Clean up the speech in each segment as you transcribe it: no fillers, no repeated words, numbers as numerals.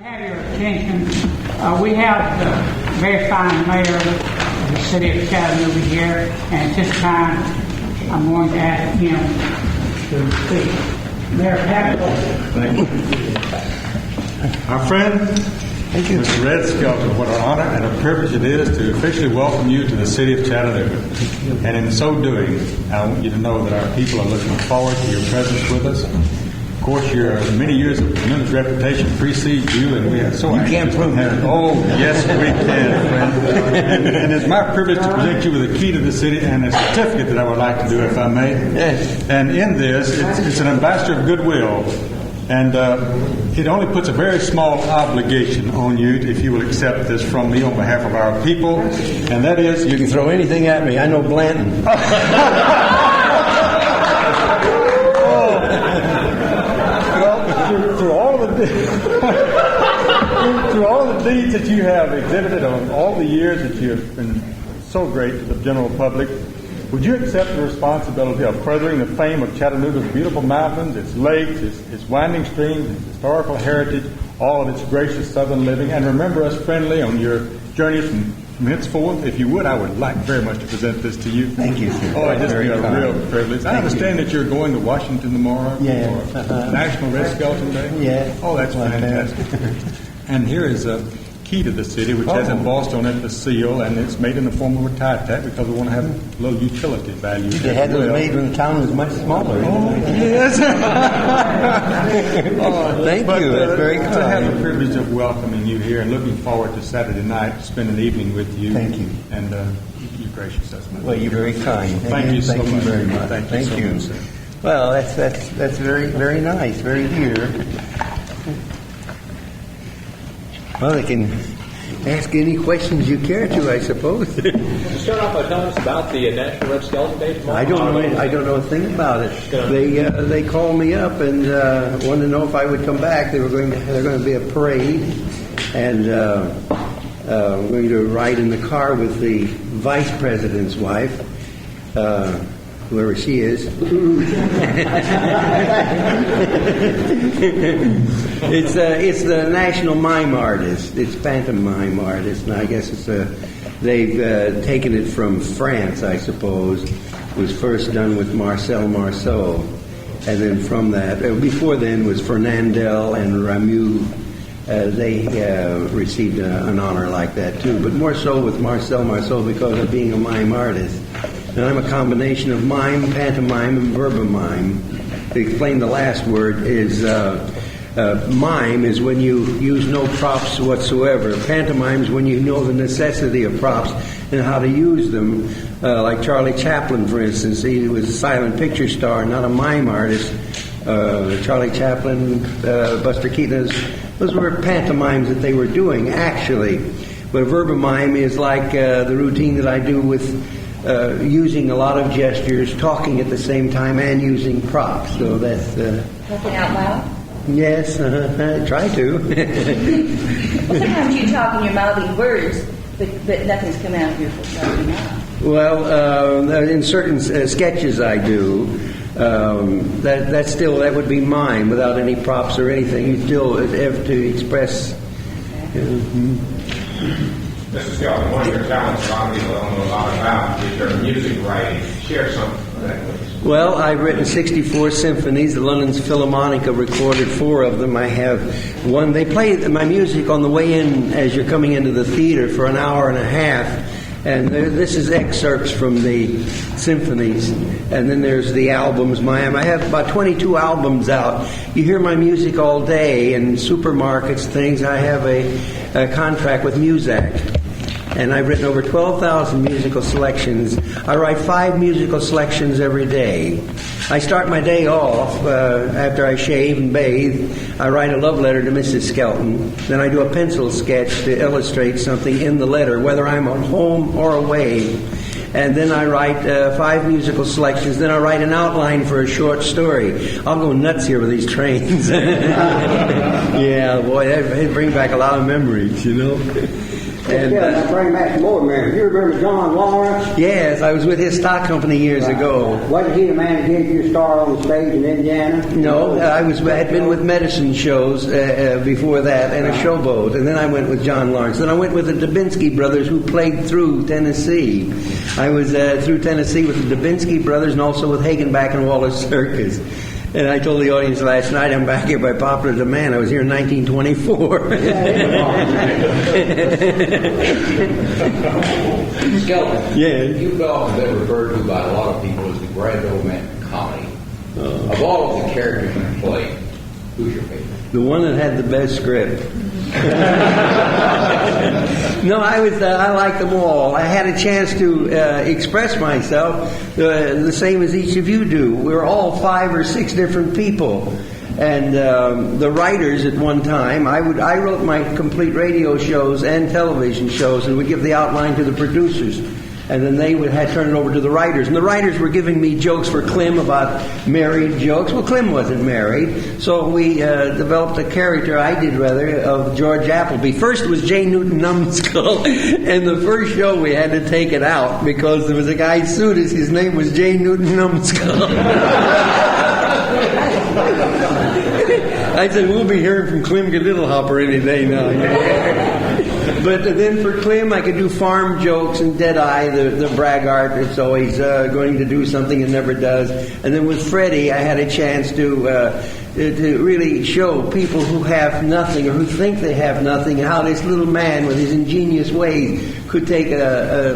Have your attention. We have the very fine mayor of the city of Chattanooga here, and at this time I'm going to ask him to speak. Mayor Patrick. Thank you. Our friend, Mr. Red Skelton, what an honor and a privilege it is to officially welcome you to the city of Chattanooga. And in so doing, I want you to know that our people are looking forward to your presence with us. Of course, your many years of tremendous reputation precedes you, and we are so You can't prove that. Oh, yes, we can, friend. And it's my privilege to present you with a key to the city and a certificate that I would like to do, if I may. Yes. And in this, it's an ambassador of goodwill, and it only puts a very small obligation on you if you will accept this from me on behalf of our people, and that is... You can throw anything at me. I know Blanton. Through all the deeds that you have exhibited on all the years that you have been so great to the general public, would you accept the responsibility of furthering the fame of Chattanooga's beautiful mountains, its lakes, its winding streams, its historical heritage, all of its gracious southern living, and remember us friendly on your journeys from henceforth? If you would, I would like very much to present this to you. Thank you, sir. Oh, it's just Very a kind. real privilege. I understand that you're going to Washington tomorrow Yes. for National Red Skelton Day. Yes. Oh, that's fantastic. And here is a key to the city, which has embossed on it the seal, and it's made in the form of a tie tack because we want to have a little utility value. They had those made when the town was much smaller. Yes. Thank you. That's very To have kind. the privilege of welcoming you here and looking forward to Saturday night to spend an evening with you. Thank you. And you're gracious. That's my Well, you're very kind. Thank you so Thank you much. very much. Thank you so much, sir. Well, that's very, very nice. Very dear. Well, they can ask any questions you care to, I suppose. Would you start off by telling us about the National Red Skelton Day tomorrow? I don't know a thing about it. They called me up and wanted to know if I would come back. They're going to be a parade, and I'm going to ride in the car with the vice president's wife, whoever she is. It's the national mime artist. It's pantomime artist, and I guess they've taken it from France, I suppose. It was first done with Marcel Marceau, and then from that, before then was Fernandel and Rameau. They received an honor like that too, but more so with Marcel Marceau because of being a mime artist. And I'm a combination of mime, pantomime, and verbomime. To explain the last word is mime is when you use no props whatsoever. Pantomime is when you know the necessity of props and how to use them. Like Charlie Chaplin, for instance, he was a silent picture star, not a mime artist. Charlie Chaplin, Buster Keaton, those were pantomimes that they were doing, actually. But a verbomime is like the routine that I do with using a lot of gestures, talking at the same time, and using props. So that's... Talking out loud? Yes, I try to. Well, sometimes you talk in your mouthy words, but nothing's coming out of your mouth. Well, in certain sketches I do. That would be mime without any props or anything. You still have to express. Mr. Skelton, one of your talents a lot of people don't know a lot about is your music writing. Share something of that, please. Well, I've written 64 symphonies. The London Philharmonica recorded 4 of them. I have one. They play my music on the way in as you're coming into the theater for an hour and a half. And this is excerpts from the symphonies. And then there's the albums. I have about 22 albums out. You hear my music all day in supermarkets, things. I have a contract with Muzak. And I've written over 12,000 musical selections. I write 5 musical selections every day. I start my day off after I shave and bathe. I write a love letter to Mrs. Skelton. Then I do a pencil sketch to illustrate something in the letter, whether I'm at home or away. And then I write 5 musical selections. Then I write an outline for a short story. I'll go nuts here with these trains. Yeah, boy, they bring back a lot of memories, you know. And, I'll bring back some more memories. You remember John Lawrence? yes, I was with his stock company years ago. Wasn't he the man that gave you a star on the stage in Indiana? No, I had been with medicine shows before that, and a showboat, and then I went with John Lawrence. Then I went with the Dubinsky brothers, who played through Tennessee. I was through Tennessee with the Dubinsky brothers, and also with Hagenbeck and Wallace Circus. And I told the audience last night, I'm back here by popular demand. I was here in 1924. Skelton, Yeah. you've often been referred to by a lot of people as the grand old man of comedy. Of all of the characters you played, who's your favorite? The one that had the best script. No, I liked them all. I had a chance to express myself the same as each of you do. We're all 5 or 6 different people. And the writers at one time, I wrote my complete radio shows and television shows, and would give the outline to the producers. And then they would turn it over to the writers. And the writers were giving me jokes for Clem about married jokes. Well, Clem wasn't married. So we developed a character, I did rather, of George Appleby. First it was J. Newton Numbskull. And the first show we had to take it out because there was a guy who sued us. His name was J. Newton Numbskull. I said, we'll be hearing from Clem Littlehopper any day now. But then for Clem, I could do farm jokes and Deadeye, the braggart that's always going to do something and never does. And then with Freddie, I had a chance to really show people who have nothing or who think they have nothing, and how this little man with his ingenious ways could take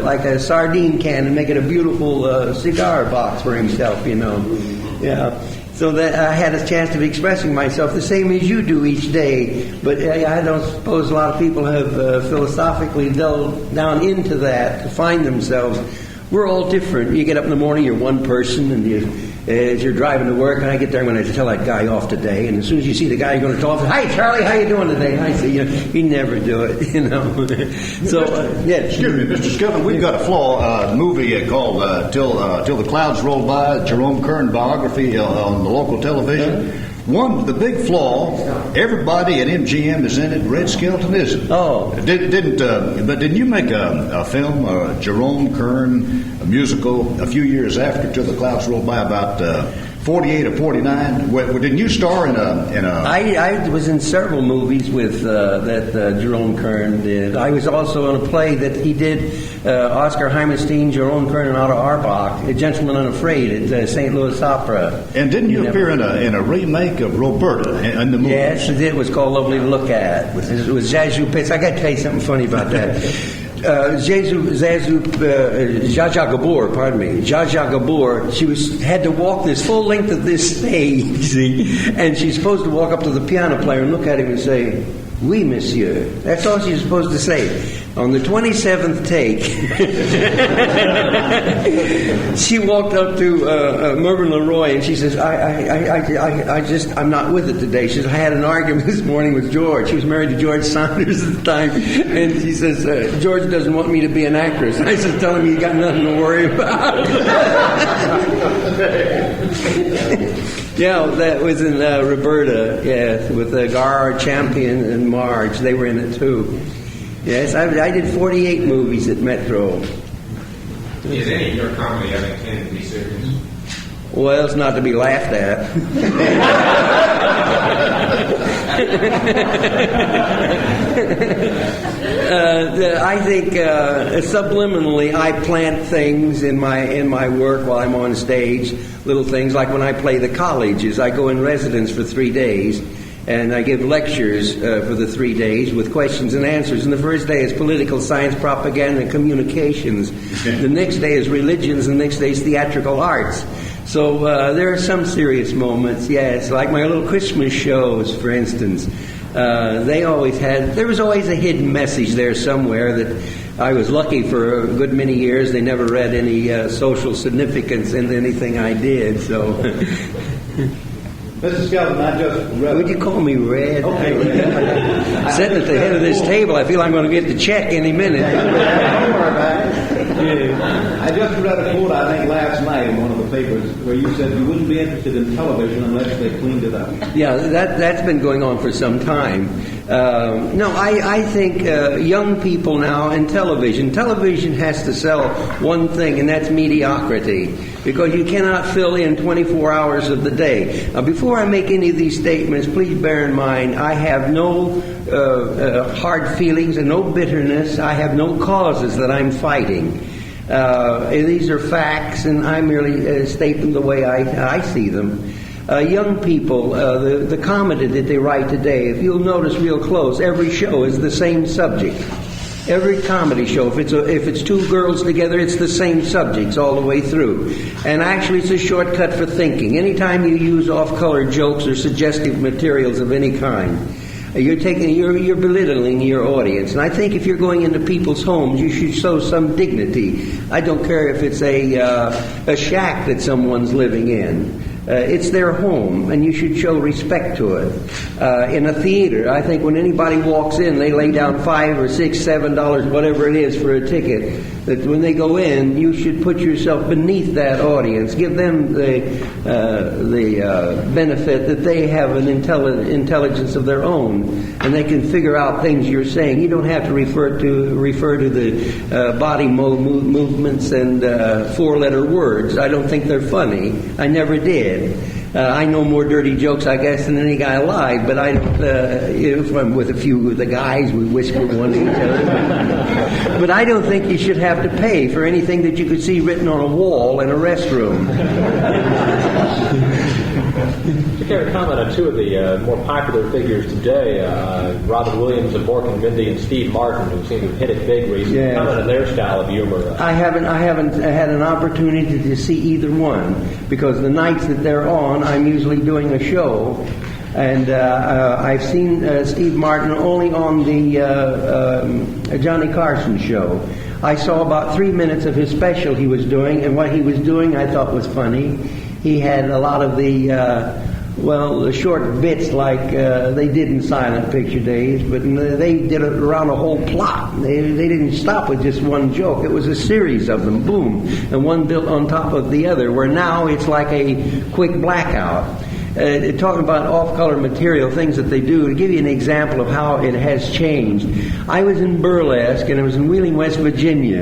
like a sardine can and make it a beautiful cigar box for himself, you know. Yeah. So that I had a chance of expressing myself the same as you do each day. But I don't suppose a lot of people have philosophically delved down into that to find themselves. We're all different. You get up in the morning, you're one person, and as you're driving to work, and I get there, I'm going to tell that guy off today. And as soon as you see the guy, you're going to talk. Hi, Charlie, how you doing today? And I say, you never do it, you know. So, yeah. Excuse me, Mr. Skelton, we've got a flaw movie called Till the Clouds Roll By, Jerome Kern biography on the local television. One, the big flaw, everybody at MGM is in it, Red Skelton isn't. Oh. Didn't you make a film, Jerome Kern, a musical, a few years after Till the Clouds Roll By, about 48 or 49? Didn't you star in a... I was in several movies with that Jerome Kern did. I was also in a play that he did, Oscar Heimerstein, Jerome Kern, and Otto Arbach, A Gentleman Unafraid at St. Louis Opera. And didn't you appear in a remake of Roberta in the movie? Yes, it did. It was called Lovely to Look At. It was Zazu Pitts. I got to tell you something funny about that. Zsa Zsa Gabor, she had to walk this full length of this stage, see, and she's supposed to walk up to the piano player and look at him and say, "Oui, monsieur." That's all she's supposed to say. On the 27th take, she walked up to Mervyn LeRoy and she says, I'm not with it today. She says, I had an argument this morning with George. She was married to George Saunders at the time. And she says, George doesn't want me to be an actress. And I said, tell him you got nothing to worry about. Yeah, that was in Roberta, yes, with Gar Champion and Marge. They were in it too. Yes, I did 48 movies at Metro. Is any of your comedy ever intended to be serious? Well, it's not to be laughed at. I think subliminally I plant things in my work while I'm on stage. Little things like when I play the colleges, I go in residence for 3 days. And I give lectures for the 3 days with questions and answers. And the first day is political science, propaganda, and communications. The next day is religions. And the next day is theatrical arts. So there are some serious moments, yes. Like my little Christmas shows, for instance. There was always a hidden message there somewhere that I was lucky for a good many years. They never read any social significance in anything I did, so... Mr. Skelton, I just read... Would you call me Red? Okay, Red. Sitting at the head of this table, I feel I'm going to get the check any minute. Don't worry about it. I just read a quote, I think, last night in one of the papers where you said you wouldn't be interested in television unless they cleaned it up. Yeah, that's been going on for some time. No, I think young people now and television has to sell one thing, and that's mediocrity, because you cannot fill in 24 hours of the day. Now, before I make any of these statements, please bear in mind I have no hard feelings and no bitterness. I have no causes that I'm fighting. These are facts, and I merely state them the way I see them. Young people, the comedy that they write today, if you'll notice real close, every show is the same subject. Every comedy show, if it's two girls together, it's the same subjects all the way through. And actually, it's a shortcut for thinking. Anytime you use off-color jokes or suggestive materials of any kind, you're belittling your audience. And I think if you're going into people's homes, you should show some dignity. I don't care if it's a shack that someone's living in. It's their home, and you should show respect to it. In a theater, I think when anybody walks in, they lay down $5 or $6, $7, whatever it is for a ticket. That when they go in, you should put yourself beneath that audience. Give them the benefit that they have an intelligence of their own, and they can figure out things you're saying. You don't have to refer to the body movements and four-letter words. I don't think they're funny. I never did. I know more dirty jokes, I guess, than any guy alive, but I don't, if I'm with a few of the guys, we whisper one to each other. But I don't think you should have to pay for anything that you could see written on a wall in a restroom. To care to comment on two of the more popular figures today, Robin Williams of Mork and Mindy and Steve Martin, who seem to have hit it big recently. Yeah. Comment on their style of humor. I haven't had an opportunity to see either one, because the nights that they're on, I'm usually doing a show, and I've seen Steve Martin only on the Johnny Carson show. I saw about 3 minutes of his special he was doing, and what he was doing I thought was funny. He had a lot of the short bits like they did in silent picture days, but they did it around a whole plot. They didn't stop with just one joke. It was a series of them, boom, and one built on top of the other, where now it's like a quick blackout. Talking about off-color material, things that they do, to give you an example of how it has changed. I was in burlesque, and it was in Wheeling, West Virginia,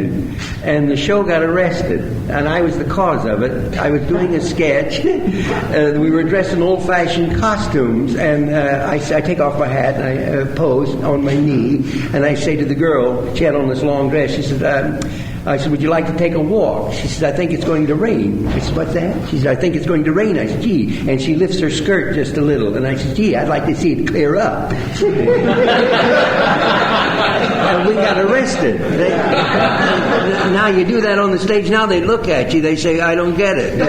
and the show got arrested, and I was the cause of it. I was doing a sketch. We were dressed in old-fashioned costumes, and I take off my hat, and I pose on my knee, and I say to the girl, she had on this long dress, she said, I said, would you like to take a walk? She said, I think it's going to rain. I said, what's that? She said, I think it's going to rain. I said, gee. And she lifts her skirt just a little. And I said, gee, I'd like to see it clear up. And we got arrested. Now you do that on the stage, now they look at you, they say, I don't get it.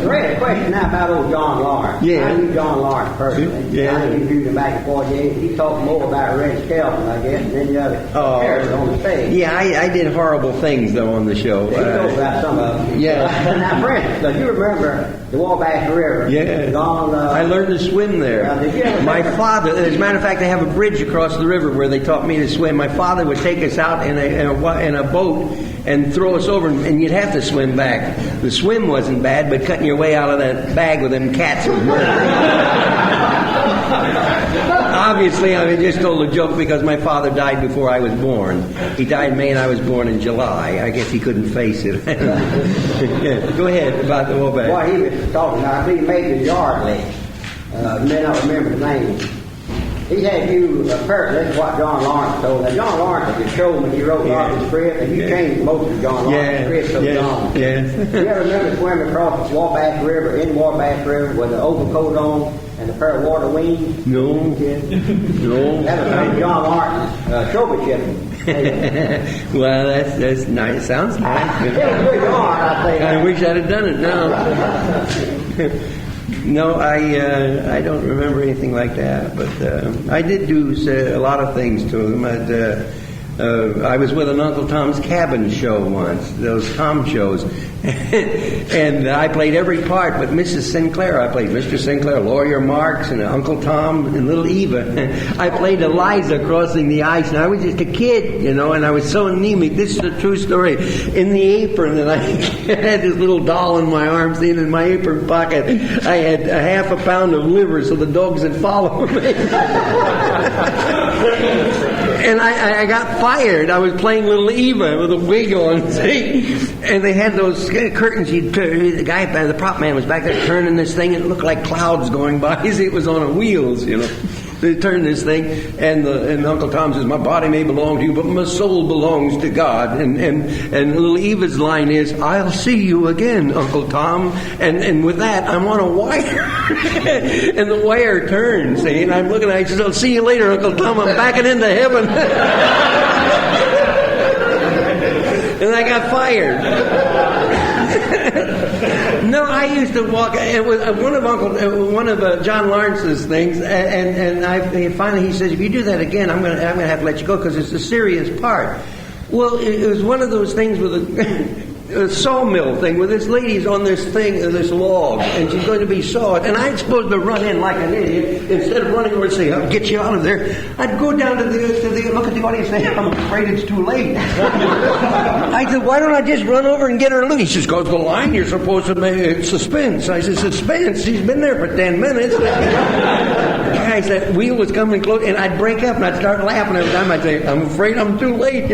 Great question now about old John Lawrence. Yeah. I knew John Lawrence personally. Yeah. I interviewed him back in 48. He talked more about Red Skelton, I guess, than any other character on the stage. Yeah, I did horrible things, though, on the show. He talked about some of them. Yeah. Now, for instance, do you remember the Wabash River? Yeah. I learned to swim there. My father, as a matter of fact, they have a bridge across the river where they taught me to swim. My father would take us out in a boat and throw us over, and you'd have to swim back. The swim wasn't bad, but cutting your way out of that bag with them cats was worse. Obviously, I just told a joke because my father died before I was born. He died in May and I was born in July. I guess he couldn't face it. Yeah. Go ahead about the Wabash. What he was talking about, I think Major Yardley, may not remember the name. He had you, apparently, that's what John Lawrence told. Now, John Lawrence was a showman. He wrote a lot of the script, and you changed most of John Lawrence's script so John. Yeah. You ever remember swimming across the Wabash River, in Wabash River, with an overcoat on and a pair of water wings? No. No. That was John Lawrence's showmanship. Well, that's nice. Sounds nice. It was good yarn, I think. I wish I'd have done it now. No, I don't remember anything like that, but I did do a lot of things to him. I was with an Uncle Tom's Cabin show once, those Tom shows, and I played every part but Mrs. Sinclair. I played Mr. Sinclair, Lawyer Marks, and Uncle Tom, and little Eva. I played Eliza crossing the ice, and I was just a kid, and I was so anemic. This is a true story. In the apron, and I had this little doll in my arms, and in my apron pocket, I had a half a pound of liver so the dogs would follow me. And I got fired. I was playing little Eva with a wig on, see? And they had those curtains. The guy, the prop man was back there turning this thing, and it looked like clouds going by. It was on wheels, They turned this thing, and Uncle Tom says, "My body may belong to you, but my soul belongs to God." And little Eva's line is, "I'll see you again, Uncle Tom." And with that, I'm on a wire, and the wire turns. See? And I'm looking at it. I says, "I'll see you later, Uncle Tom. I'm backing into heaven." And I got fired. No, I used to walk. It was one of John Lawrence's things, and finally he says, "If you do that again, I'm gonna have to let you go because it's a serious part." Well, it was one of those things with a sawmill thing where this lady's on this thing, this log, and she's going to be sawed, and I'm supposed to run in like an idiot. Instead of running over and say, "I'll get you out of there," I'd go down to the look at the audience and say, "I'm afraid it's too late." I said, "Why don't I just run over and get her loose?" He says, "Goes the line, you're supposed to make suspense." I said, "Suspense? She's been there for 10 minutes. Guys, that wheel was coming close, and I'd break up and I'd start laughing every time. I'd say, "I'm afraid I'm too late,"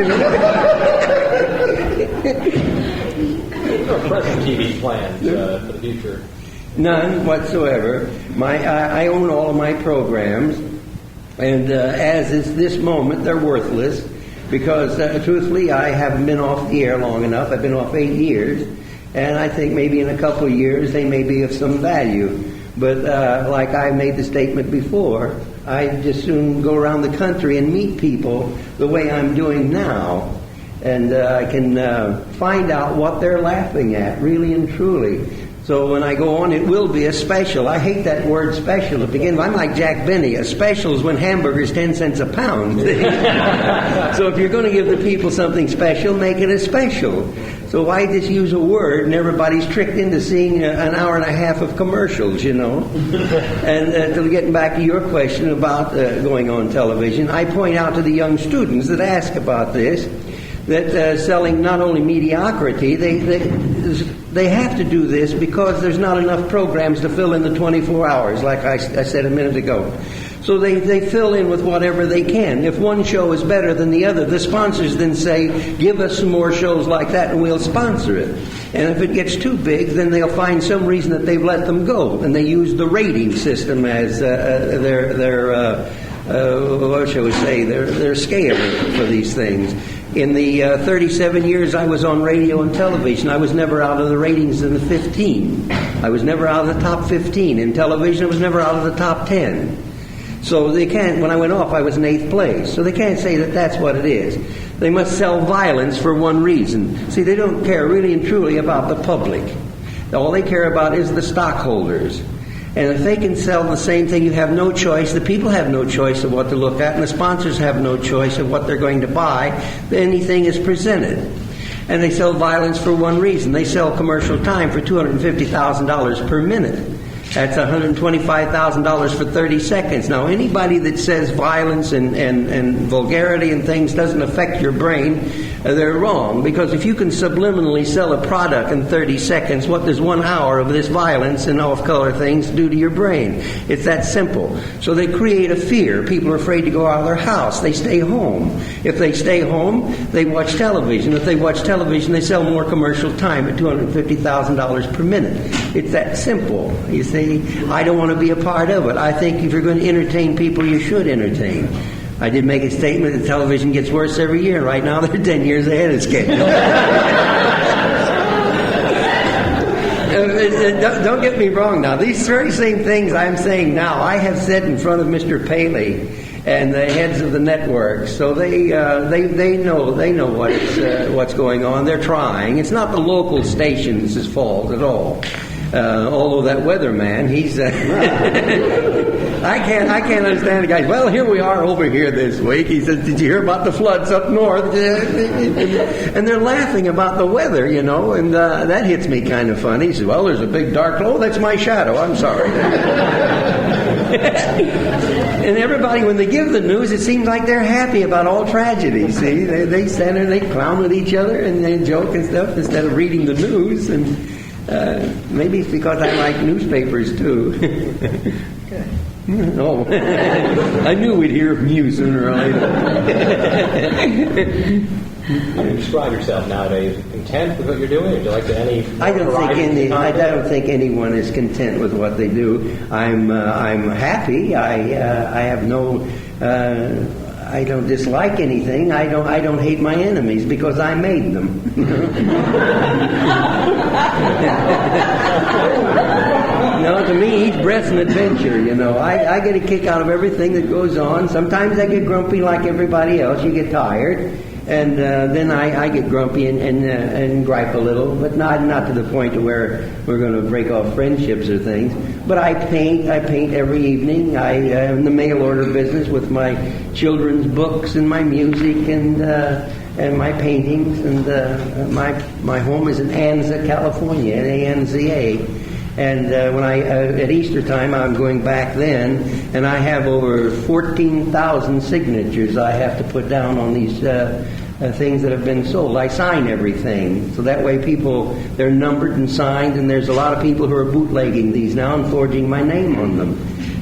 What are present TV plans for the future? None whatsoever. I own all of my programs, and as is this moment, they're worthless because, truthfully, I haven't been off the air long enough. I've been off 8 years, and I think maybe in a couple of years they may be of some value. But like I made the statement before, I just soon go around the country and meet people the way I'm doing now. And I can find out what they're laughing at, really and truly. So when I go on, it will be a special. I hate that word special to begin with. I'm like Jack Benny. A special is when hamburger's 10 cents a pound. So if you're going to give the people something special, make it a special. So why just use a word and everybody's tricked into seeing an hour and a half of commercials, And to getting back to your question about going on television, I point out to the young students that ask about this, that selling not only mediocrity, they have to do this because there's not enough programs to fill in the 24 hours, like I said a minute ago. So they fill in with whatever they can. If one show is better than the other, the sponsors then say, "Give us some more shows like that and we'll sponsor it." And if it gets too big, then they'll find some reason that they've let them go. And they use the rating system as what shall we say, their scale for these things. In the 37 years I was on radio and television, I was never out of the ratings in the 15. I was never out of the top 15. In television, I was never out of the top 10. So they can't, when I went off, I was in 8th place. So they can't say that that's what it is. They must sell violence for one reason. See, they don't care really and truly about the public. All they care about is the stockholders. And if they can sell the same thing, you have no choice. The people have no choice of what to look at, and the sponsors have no choice of what they're going to buy. Anything is presented. And they sell violence for one reason. They sell commercial time for $250,000 per minute. That's $125,000 for 30 seconds. Now, anybody that says violence and vulgarity and things doesn't affect your brain, they're wrong. Because if you can subliminally sell a product in 30 seconds, what does 1 hour of this violence and off-color things do to your brain? It's that simple. So they create a fear. People are afraid to go out of their house. They stay home. If they stay home, they watch television. If they watch television, they sell more commercial time at $250,000 per minute. It's that simple. You see, I don't want to be a part of it. I think if you're going to entertain people, you should entertain. I did make a statement that television gets worse every year. Right now, they're 10 years ahead of schedule. Don't get me wrong now. These very same things I'm saying now, I have said in front of Mr. Paley and the heads of the networks. So they know what's going on. They're trying. It's not the local stations' fault at all. Although that weatherman, he's I can't understand the guys. Well, here we are over here this week. He says, "Did you hear about the floods up north?" And they're laughing about the weather, and that hits me kind of funny. He says, "Well, there's a big dark cloud. Oh, that's my shadow. I'm sorry." And everybody, when they give the news, it seems like they're happy about all tragedy. See, they stand there and they clown with each other and they joke and stuff instead of reading the news. And maybe it's because I like newspapers too. Oh, I knew we'd hear from you sooner or later. How do you describe yourself nowadays? Content with what you're doing? Would you like to any? I don't think anyone is content with what they do. I'm happy. I have no. I don't dislike anything. I don't hate my enemies because I made them. To me, each breath's an adventure. I get a kick out of everything that goes on. Sometimes I get grumpy like everybody else. You get tired. And then I get grumpy and gripe a little, but not to the point to where we're going to break off friendships or things. But I paint every evening. I'm in the mail order business with my children's books and my music and my paintings. And my home is in Anza, California, Anza. And when at Easter time, I'm going back then, and I have over 14,000 signatures I have to put down on these things that have been sold. I sign everything, so that way they're numbered and signed, and there's a lot of people who are bootlegging these now and forging my name on them.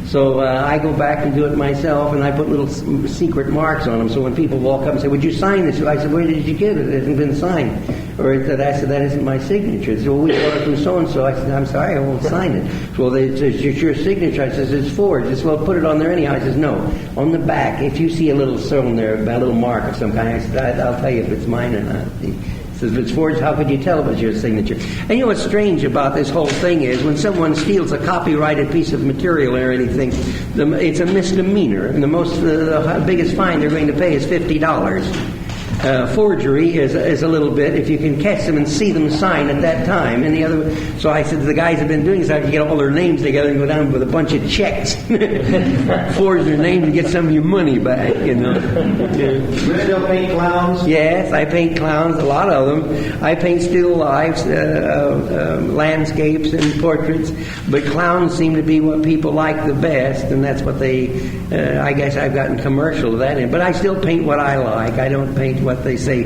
So I go back and do it myself, and I put little secret marks on them. So when people walk up and say, "Would you sign this?" I said, "Where did you get it? It hasn't been signed." Or I said, "That isn't my signature." They said, "Well, we got it from so-and-so." I said, "I'm sorry, I won't sign it." Well, they said, "It's your signature." I said, "It's forged." They said, "Well, put it on there anyhow." I said, "No, on the back. If you see a little stone there, a little mark of some kind," I said, "I'll tell you if it's mine or not." He says, "If it's forged, how could you tell it was your signature?" And what's strange about this whole thing is when someone steals a copyrighted piece of material or anything, it's a misdemeanor. And the biggest fine they're going to pay is $50. Forgery is a little bit if you can catch them and see them sign at that time. And so I said to the guys who've been doing this, I can get all their names together and go down with a bunch of checks, forge their names and get some of your money back. You still paint clowns? Yes, I paint clowns, a lot of them. I paint still lifes, landscapes, and portraits. But clowns seem to be what people like the best, and that's what I guess I've gotten commercial of that in. But I still paint what I like. I don't paint what they say,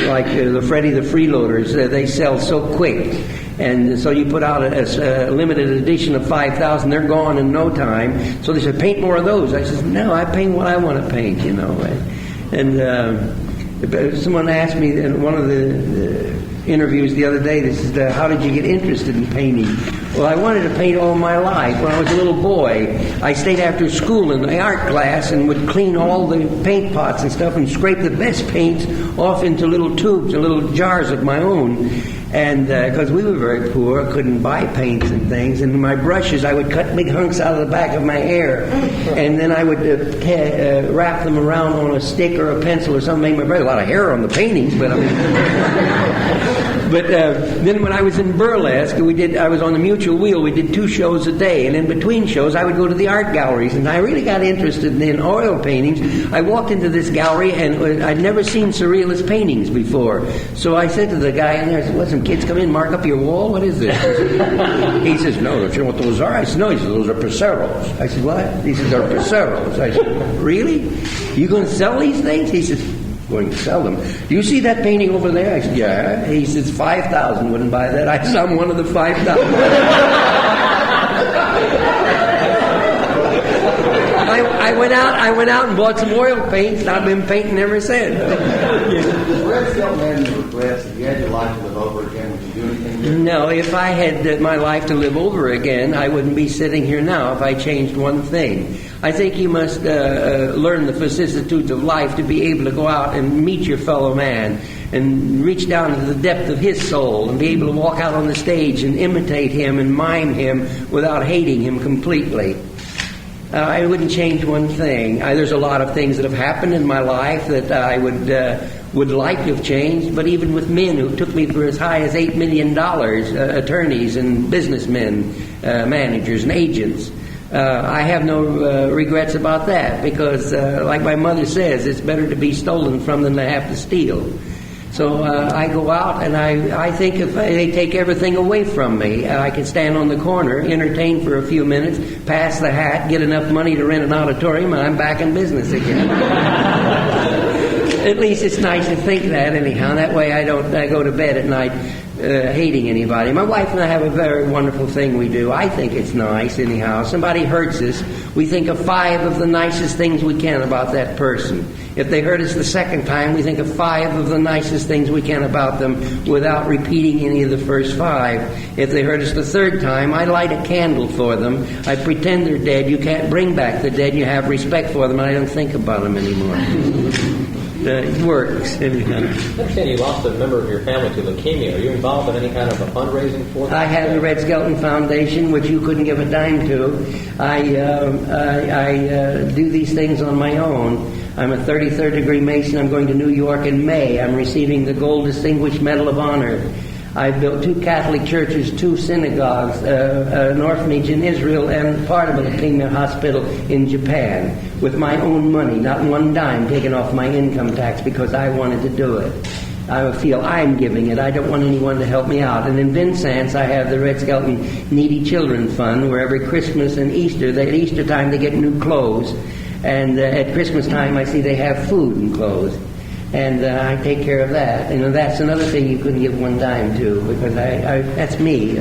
like the Freddie the Freeloaders. They sell so quick. And so you put out a limited edition of 5,000, they're gone in no time. So they said, "Paint more of those." I said, "No, I paint what I want to paint, And someone asked me in one of the interviews the other day, this is how did you get interested in painting? Well, I wanted to paint all my life. When I was a little boy, I stayed after school in the art class and would clean all the paint pots and stuff and scrape the best paints off into little tubes and little jars of my own. And because we were very poor, I couldn't buy paints and things. And my brushes, I would cut big hunks out of the back of my hair. And then I would wrap them around on a stick or a pencil or something. Make my brother a lot of hair on the paintings, but I mean... But then when I was in burlesque, I was on the Mutual Wheel. We did 2 shows a day, and in between shows, I would go to the art galleries, and I really got interested in oil paintings. I walked into this gallery, and I'd never seen surrealist paintings before. So I said to the guy in there, I said, "What, some kids come in, mark up your wall? What is this?" He says, "No, don't you know what those are?" I said, "No." He says, "Those are Pissarros." I said, "What?" He says, "They're Pissarros." I said, "Really? You going to sell these things?" He says, "Going to sell them." "Do you see that painting over there?" I said, "Yeah." He says, 5,000 wouldn't buy that. I said, "I'm one of the 5,000. I went out and bought some oil paints, and I've been painting ever since. Red Skelton had any regrets? If you had your life to live over again, would you do anything different? No, if I had my life to live over again, I wouldn't be sitting here now if I changed one thing. I think you must learn the vicissitudes of life to be able to go out and meet your fellow man and reach down to the depth of his soul and be able to walk out on the stage and imitate him and mime him without hating him completely. I wouldn't change one thing. There's a lot of things that have happened in my life that I would like to have changed, but even with men who took me for as high as $8 million, attorneys and businessmen, managers and agents, I have no regrets about that because, like my mother says, it's better to be stolen from than to have to steal. So I go out and I think if they take everything away from me, I can stand on the corner, entertain for a few minutes, pass the hat, get enough money to rent an auditorium, and I'm back in business again. At least it's nice to think that anyhow. That way I go to bed at night hating anybody. My wife and I have a very wonderful thing we do. I think it's nice anyhow. Somebody hurts us, we think of 5 of the nicest things we can about that person. If they hurt us the second time, we think of 5 of the nicest things we can about them without repeating any of the first 5. If they hurt us the third time, I light a candle for them. I pretend they're dead. You can't bring back the dead. You have respect for them, and I don't think about them anymore. It works. I understand you lost a member of your family to leukemia. Are you involved in any kind of a fundraising for that? I have the Red Skelton Foundation, which you couldn't give a dime to. I do these things on my own. I'm a 33rd degree Mason. I'm going to New York in May. I'm receiving the Gold Distinguished Medal of Honor. I've built 2 Catholic churches, 2 synagogues, an orphanage in Israel, and part of a leukemia hospital in Japan with my own money, not one dime taken off my income tax because I wanted to do it. I feel I'm giving it. I don't want anyone to help me out. And in Vincennes, I have the Red Skelton Needy Children Fund, where every Christmas and Easter, at Easter time, they get new clothes. And at Christmas time, I see they have food and clothes. And I take care of that. You know, that's another thing you couldn't give one dime to, because that's me.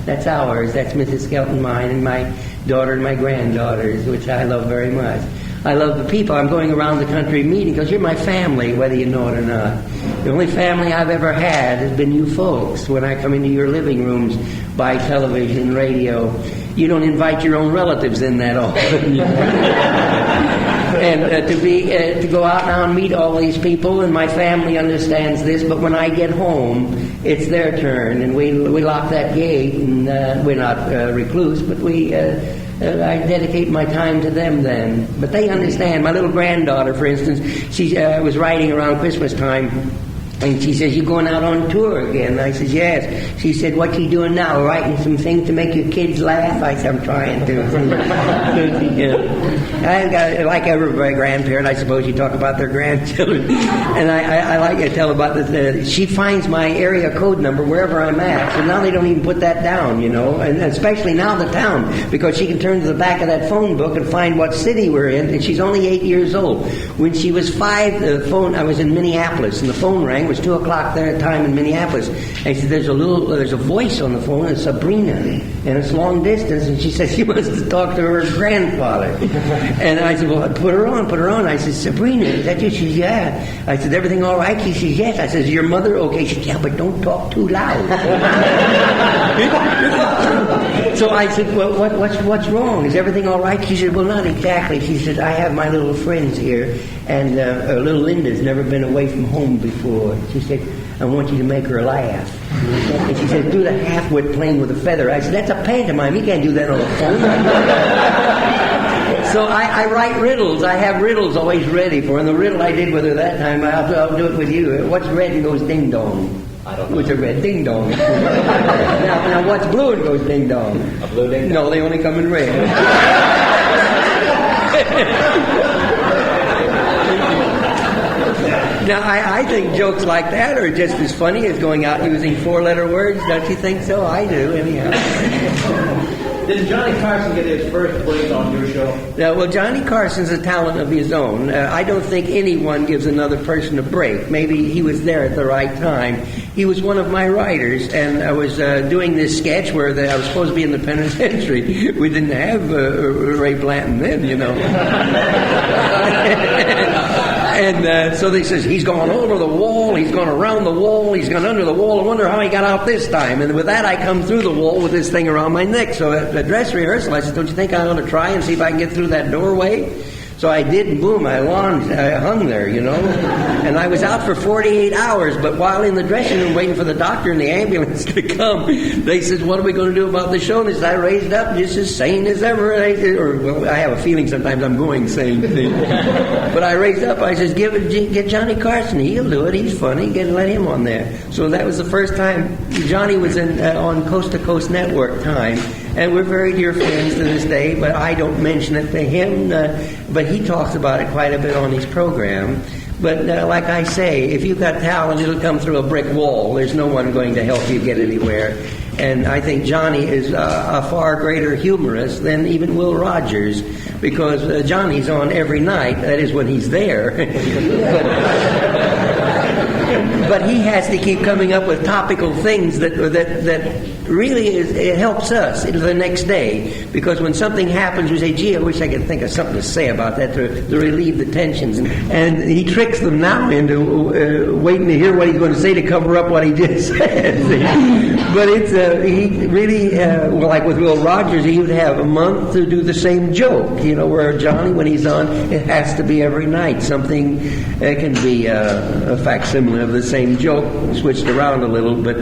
That's ours. That's Mrs. Skelton, mine, and my daughter and my granddaughters, which I love very much. I love the people. I'm going around the country meeting because you're my family, whether you know it or not. The only family I've ever had has been you folks. When I come into your living rooms by television, radio, you don't invite your own relatives in that often. And to go out now and meet all these people, and my family understands this, but when I get home, it's their turn, and we lock that gate, and we're not recluse, but I dedicate my time to them then. But they understand. My little granddaughter, for instance, she was writing around Christmas time, and she says, "You going out on tour again?" And I said, "Yes." She said, "What you doing now? Writing some things to make your kids laugh?" I said, "I'm trying to." Like every grandparent, I suppose you talk about their grandchildren. And I like to tell about this. She finds my area code number wherever I'm at. So now they don't even put that down, you know. And especially now the town, because she can turn to the back of that phone book and find what city we're in. And she's only 8 years old. When she was 5, I was in Minneapolis, and the phone rang. It was 2 o'clock there time in Minneapolis, and she said, there's a voice on the phone, it's Sabrina, and it's long distance, and she said she wants to talk to her grandfather. And I said, well, put her on. I said, Sabrina, is that you? She said, yeah. I said, everything all right? She said, yes. I said, is your mother okay? She said, yeah, but don't talk too loud. So I said, well, what's wrong? Is everything all right? She said, well, not exactly. She said, I have my little friends here, and little Linda's never been away from home before. She said, I want you to make her laugh. And she said, do the half-wit playing with a feather. I said, that's a pantomime. You can't do that on a phone. So I write riddles. I have riddles always ready for her. And the riddle I did with her that time, I'll do it with you. What's red and goes ding-dong? I don't know. With a red ding-dong. now, what's blue and goes ding-dong? A blue ding-dong? No, they only come in red. Now, I think jokes like that are just as funny as going out using 4-letter words. Don't you think so? I do, anyhow. Did Johnny Carson get his first break on your show? Well, Johnny Carson's a talent of his own. I don't think anyone gives another person a break. Maybe he was there at the right time. He was one of my writers, and I was doing this sketch where I was supposed to be in the penitentiary. We didn't have Ray Blanton then, you know. And so they says, he's gone over the wall, he's gone around the wall, he's gone under the wall. I wonder how he got out this time. And with that, I come through the wall with this thing around my neck. So at the dress rehearsal, I said, don't you think I ought to try and see if I can get through that doorway? So I did, and boom, I hung there, you know. And I was out for 48 hours, but while in the dressing room waiting for the doctor and the ambulance to come, they said, what are we going to do about the show? And they said, I raised up just as sane as ever. Well, I have a feeling sometimes I'm going sane. But I raised up, I said, get Johnny Carson. He'll do it. He's funny. Let him on there. So that was the first time Johnny was on Coast to Coast Network time. and we're very dear friends to this day, but I don't mention it to him, but he talks about it quite a bit on his program. But like I say, if you've got talent, it'll come through a brick wall. There's no one going to help you get anywhere. And I think Johnny is a far greater humorist than even Will Rogers, because Johnny's on every night. That is when he's there. But he has to keep coming up with topical things that really it helps us the next day. Because when something happens, we say, gee, I wish I could think of something to say about that to relieve the tensions. And he tricks them now into waiting to hear what he's going to say to cover up what he just said. But it's he really, like with Will Rogers, he would have a month to do the same joke. Where Johnny, when he's on, it has to be every night. Something can be a facsimile of the same joke, switched around a little, but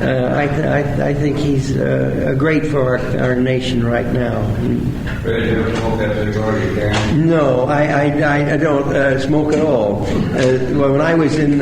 I think he's great for our nation right now. No, I don't smoke at all. When I was in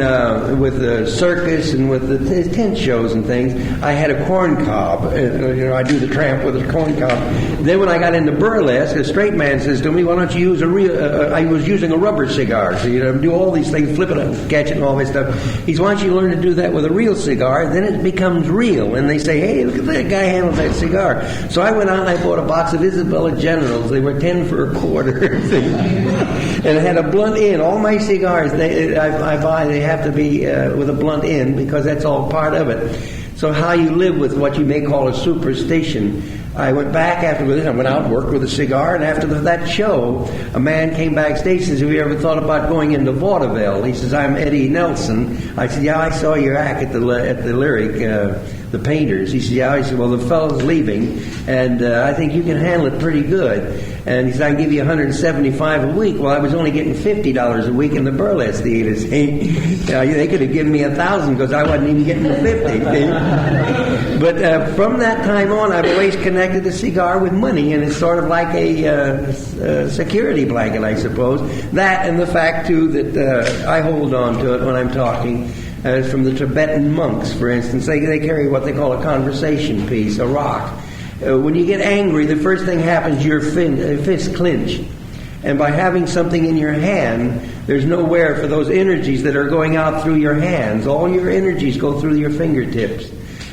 with the circus and with the tent shows and things, I had a corn cob. I do the tramp with a corn cob. Then when I got into burlesque, a straight man says to me, "Why don't you use a real?" I was using a rubber cigar, so do all these things, flip it up, catch it, and all this stuff. He says, "Why don't you learn to do that with a real cigar? Then it becomes real." And they say, "Hey, look at that guy handles that cigar." So I went out and I bought a box of Isabella Generals. They were 10 for a quarter, and it had a blunt end. All my cigars I buy, they have to be with a blunt end because that's all part of it. So how you live with what you may call a superstition. I went back after this. I went out and worked with a cigar, and after that show, a man came backstage and says, "Have you ever thought about going into vaudeville?" He says, "I'm Eddie Nelson." I said, "Yeah, I saw your act at the Lyric, the Painters." He said, "Yeah." He said, "Well, the fellow's leaving, and I think you can handle it pretty good." And he said, "I can give you $175 a week." Well, I was only getting $50 a week in the burlesque theaters. They could have given me $1,000 because I wasn't even getting the $50. But from that time on, I've always connected the cigar with money, and it's sort of like a security blanket, I suppose. That and the fact, too, that I hold on to it when I'm talking. From the Tibetan monks, for instance, they carry what they call a conversation piece, a rock. When you get angry, the first thing happens, your fists clench. And by having something in your hand, there's nowhere for those energies that are going out through your hands. All your energies go through your fingertips.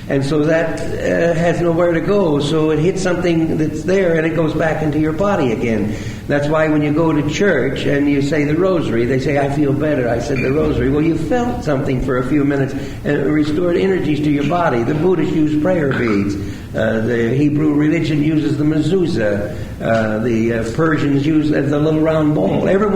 And so that has nowhere to go. So it hits something that's there and it goes back into your body again. That's why when you go to church and you say the rosary, they say, "I feel better." I said the rosary. Well, you felt something for a few minutes and it restored energies to your body. The Buddhists use prayer beads. The Hebrew religion uses the mezuzah. The Persians use the little round ball. Every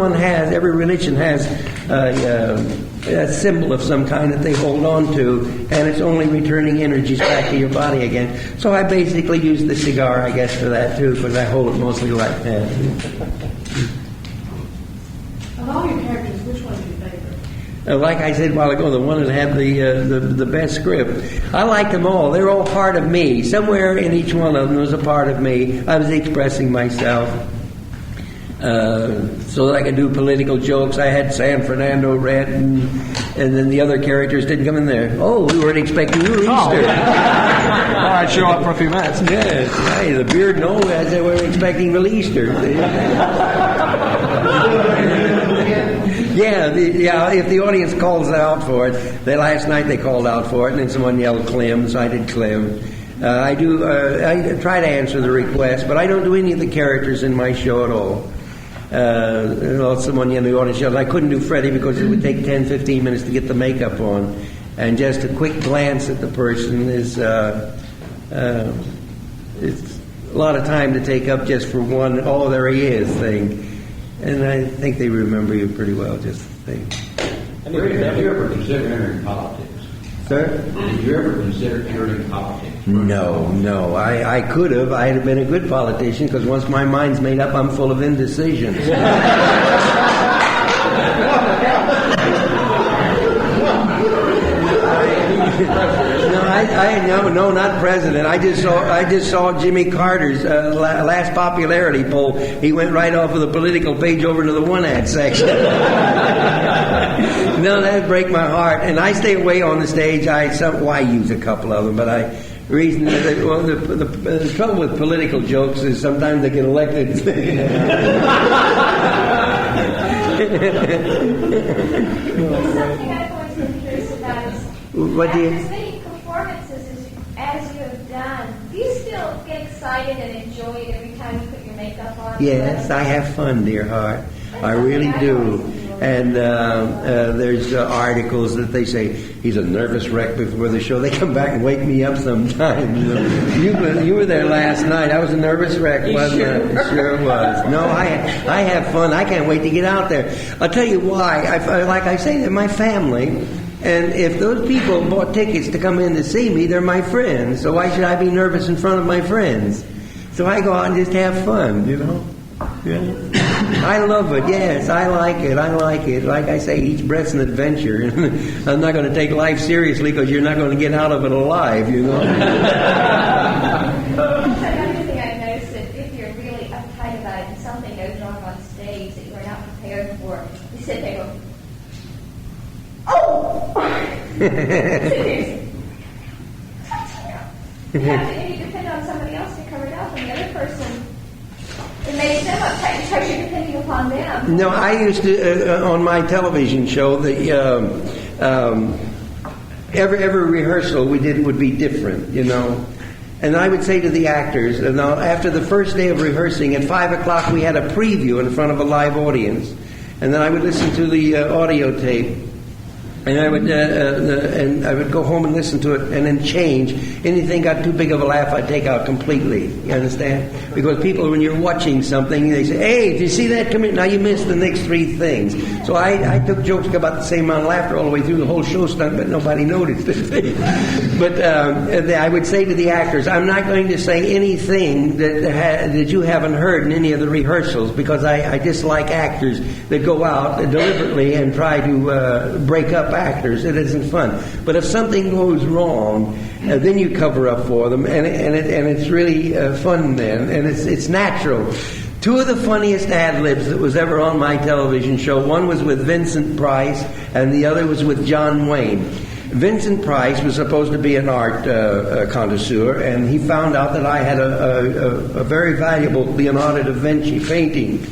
religion has a symbol of some kind that they hold on to, and it's only returning energies back to your body again. So I basically use the cigar, I guess, for that too, because I hold it mostly like that. Of all your characters, which one's your favorite? Like I said a while ago, the one that had the best script. I like them all. They're all part of me. Somewhere in each one of them was a part of me. I was expressing myself. So that I could do political jokes. I had San Fernando Red, and then the other characters didn't come in there. Oh, we weren't expecting you, Easter. All right, show up for a few minutes. Yes, right. The beard, no, as they were expecting the Easter. Yeah, if the audience calls out for it. Last night they called out for it, and then someone yelled Clem, so I did Clem. I try to answer the request, but I don't do any of the characters in my show at all. Someone in the audience yelled, I couldn't do Freddie because it would take 10-15 minutes to get the makeup on, and just a quick glance at the person is it's a lot of time to take up just for one, "oh, there he is" thing. And I think they remember you pretty well, just the thing. Did you ever consider entering politics? Sir? Did you ever consider entering politics? No. I could have. I'd have been a good politician because once my mind's made up, I'm full of indecisions. No, not president. I just saw Jimmy Carter's last popularity poll. He went right off of the political page over to the one-ad section. No, that'd break my heart. And I stay away on the stage. I use a couple of them, but I reason the trouble with political jokes is sometimes they get elected. Something I've always been curious about is after as many performances as you have done, do you still get excited and enjoy it every time you put your makeup on? Yes, I have fun, dear heart. I really do. And there's articles that they say he's a nervous wreck before the show. They come back and wake me up sometimes. You were there last night. I was a nervous wreck, wasn't I? Sure was. No, I have fun. I can't wait to get out there. I'll tell you why. Like I say, they're my family. And if those people bought tickets to come in to see me, they're my friends. So why should I be nervous in front of my friends? So I go out and just have fun, you know? Yeah. I love it, yes, I like it. Like I say, each breath's an adventure. I'm not going to take life seriously because you're not going to get out of it alive, you know. Another thing I've noticed that if you're really uptight about it and something goes wrong on stage that you are not prepared for, you sit there and go, oh! Sit there and you depend on somebody else to cover it up, and the other person, it makes them uptight because you're depending upon them. No, I used to, on my television show, every rehearsal we did would be different, you know. And I would say to the actors, after the first day of rehearsing, at 5 o'clock we had a preview in front of a live audience. And then I would listen to the audio tape. And I would go home and listen to it and then change. Anything got too big of a laugh, I'd take out completely. You understand? Because people, when you're watching something, they say, hey, did you see that come in? Now you missed the next three things. So I took jokes about the same amount of laughter all the way through. The whole show stunk, but nobody noticed it. But I would say to the actors, I'm not going to say anything that you haven't heard in any of the rehearsals, because I dislike actors that go out deliberately and try to break up actors. It isn't fun. But if something goes wrong, then you cover up for them, and it's really fun then, and it's natural. Two of the funniest ad-libs that was ever on my television show, one was with Vincent Price, and the other was with John Wayne. Vincent Price was supposed to be an art connoisseur, and he found out that I had a very valuable Leonardo da Vinci painting.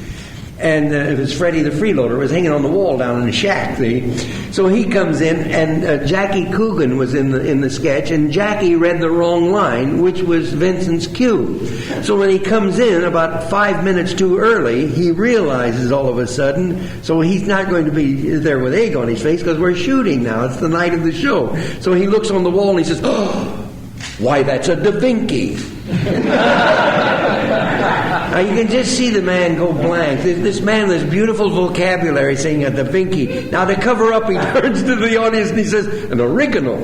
And it was Freddie the Freeloader. It was hanging on the wall down in the shack, see? So he comes in, and Jackie Coogan was in the sketch, and Jackie read the wrong line, which was Vincent's cue. So when he comes in about 5 minutes too early, he realizes all of a sudden, so he's not going to be there with egg on his face because we're shooting now. It's the night of the show. So he looks on the wall and he says, oh, why, that's a Da Vinci. Now you can just see the man go blank. This man, this beautiful vocabulary, saying a Da Vinci. Now to cover up, he turns to the audience and he says, an original.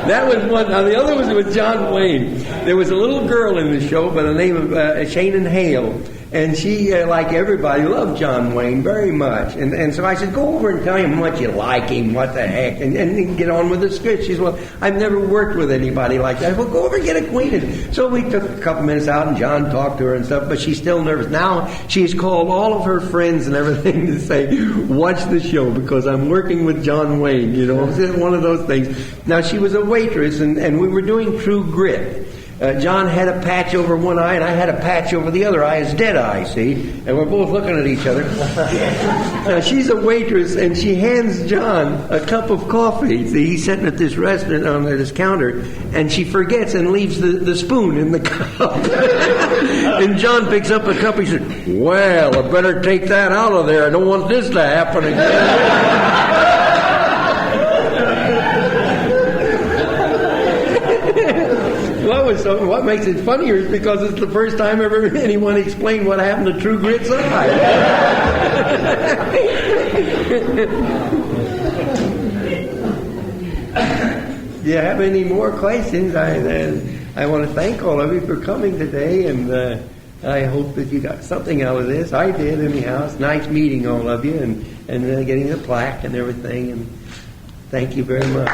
That was one. Now the other was with John Wayne. There was a little girl in the show by the name of Shannon Hale. And she, like everybody, loved John Wayne very much. And so I said, go over and tell him how much you like him, what the heck, and get on with the script. She said, well, I've never worked with anybody like that. Well, go over and get acquainted. So we took a couple minutes out, and John talked to her and stuff, but she's still nervous. Now she's called all of her friends and everything to say, watch the show, because I'm working with John Wayne, you know. It's one of those things. Now, she was a waitress, and we were doing True Grit. John had a patch over one eye, and I had a patch over the other eye, as dead eye, see? And we're both looking at each other. Now, she's a waitress, and she hands John a cup of coffee. See, he's sitting at this restaurant on this counter, and she forgets and leaves the spoon in the cup. And John picks up the cup. He said, well, I better take that out of there. I don't want this to happen again. What makes it funnier is because it's the first time ever anyone explained what happened to True Grit's eye. Do you have any more questions? I want to thank all of you for coming today, and I hope that you got something out of this. I did, anyhow. It's nice meeting all of you and getting the plaque and everything, and thank you very much.